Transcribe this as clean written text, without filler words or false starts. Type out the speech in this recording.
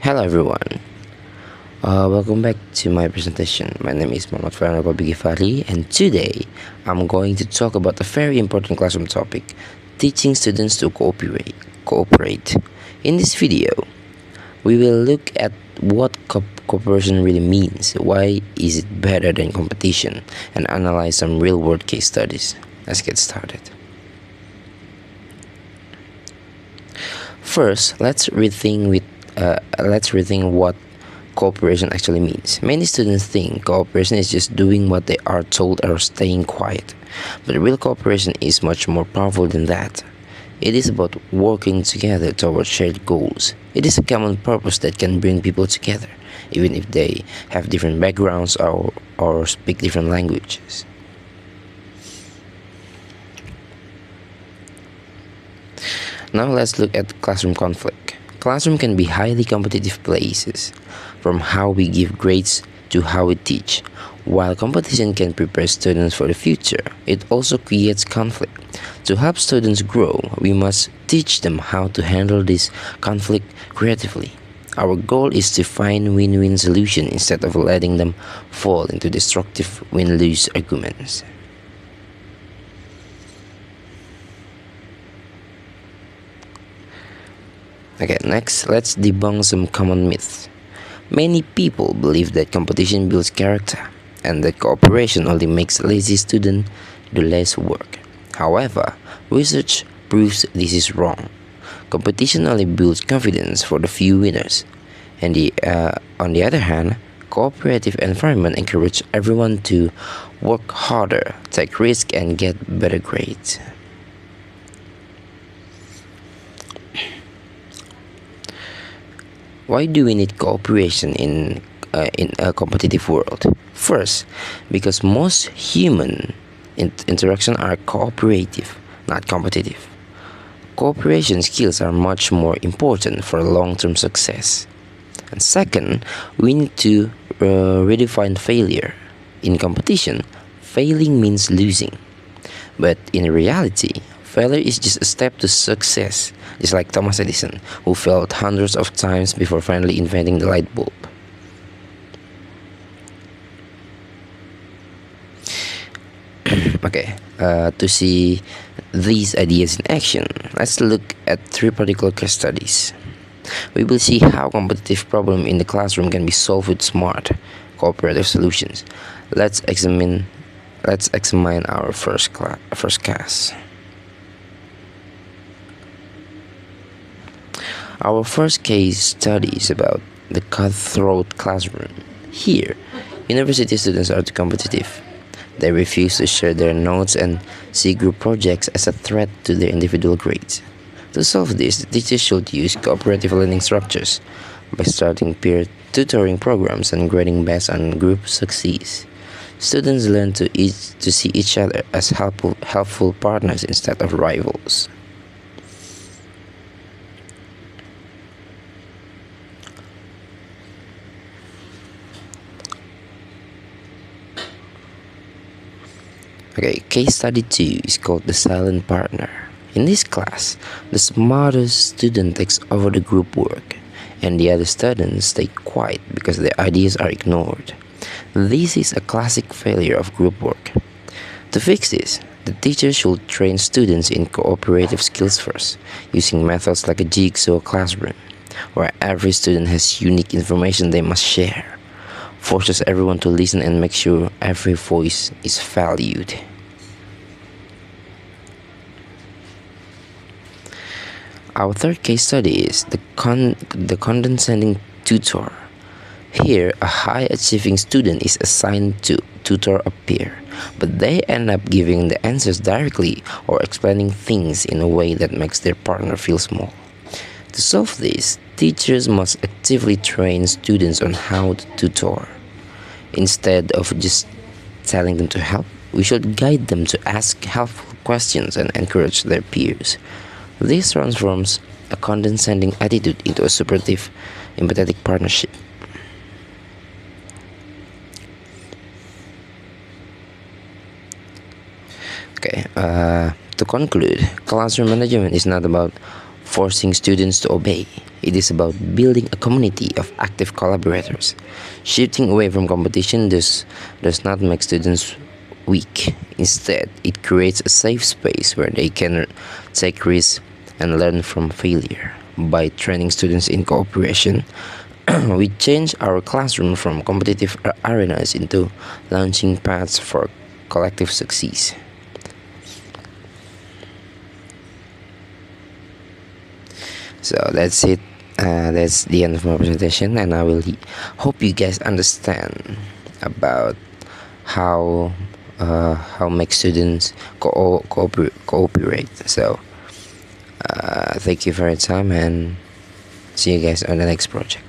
Hello everyone. Welcome back to my presentation. My name is Muhammad Farhan Gifari, and today I'm going to talk about a very important classroom topic: teaching students to cooperate. In this video, we will look at what cooperation really means, why is it better than competition, and analyze some real-world case studies. Let's get started. First, let's rethink what cooperation actually means. Many students think cooperation is just doing what they are told or staying quiet, but real cooperation is much more powerful than that. It is about working together towards shared goals. It is a common purpose that can bring people together, even if they have different backgrounds or speak different languages. Now let's look at classroom conflict. Classroom can be highly competitive places, from how we give grades to how we teach. While competition can prepare students for the future, it also creates conflict. To help students grow, we must teach them how to handle this conflict creatively. Our goal is to find win-win solution instead of letting them fall into destructive win-lose arguments. Okay, next, let's debunk some common myths. Many people believe that competition builds character and that cooperation only makes lazy students do less work. However, research proves this is wrong. Competition only builds confidence for the few winners. On the other hand, cooperative environment encourage everyone to work harder, take risks, and get better grades. Why do we need cooperation in a competitive world? First, because most human interaction are cooperative, not competitive. Cooperation skills are much more important for long-term success. And second, we need to redefine failure. In competition, failing means losing. But in reality, failure is just a step to success, just like Thomas Edison, who failed hundreds of times before finally inventing the light bulb. Okay, to see these ideas in action, let's look at three particular case studies. We will see how competitive problem in the classroom can be solved with smart, cooperative solutions. Let's examine our first case. Our first case study is about the cutthroat classroom. Here, university students are too competitive. They refuse to share their notes and see group projects as a threat to their individual grades. To solve this, the teachers should use cooperative learning structures by starting peer tutoring programs and grading based on group success. Students learn to see each other as helpful partners instead of rivals. Okay, case study 2 is called the silent partner. In this class, the smartest student takes over the group work, and the other students stay quiet because their ideas are ignored. This is a classic failure of group work. To fix this, the teacher should train students in cooperative skills first, using methods like a jigsaw classroom, where every student has unique information they must share. Forces everyone to listen and make sure every voice is valued. Our third case study is the condescending tutor. Here, a high-achieving student is assigned to tutor a peer, but they end up giving the answers directly or explaining things in a way that makes their partner feel small. To solve this, teachers must actively train students on how to tutor. Instead of just telling them to help, we should guide them to ask helpful questions and encourage their peers. This transforms a condescending attitude into a supportive, empathetic partnership. Okay, to conclude, classroom management is not about forcing students to obey. It is about building a community of active collaborators. Shifting away from competition does not make students weak. Instead, it creates a safe space where they can take risks and learn from failure. By training students in cooperation, we change our classroom from competitive arenas into launching paths for collective success. So that's it. That's the end of my presentation, and I will hope you guys understand about how make students cooperate. So thank you for your time, and see you guys on the next project.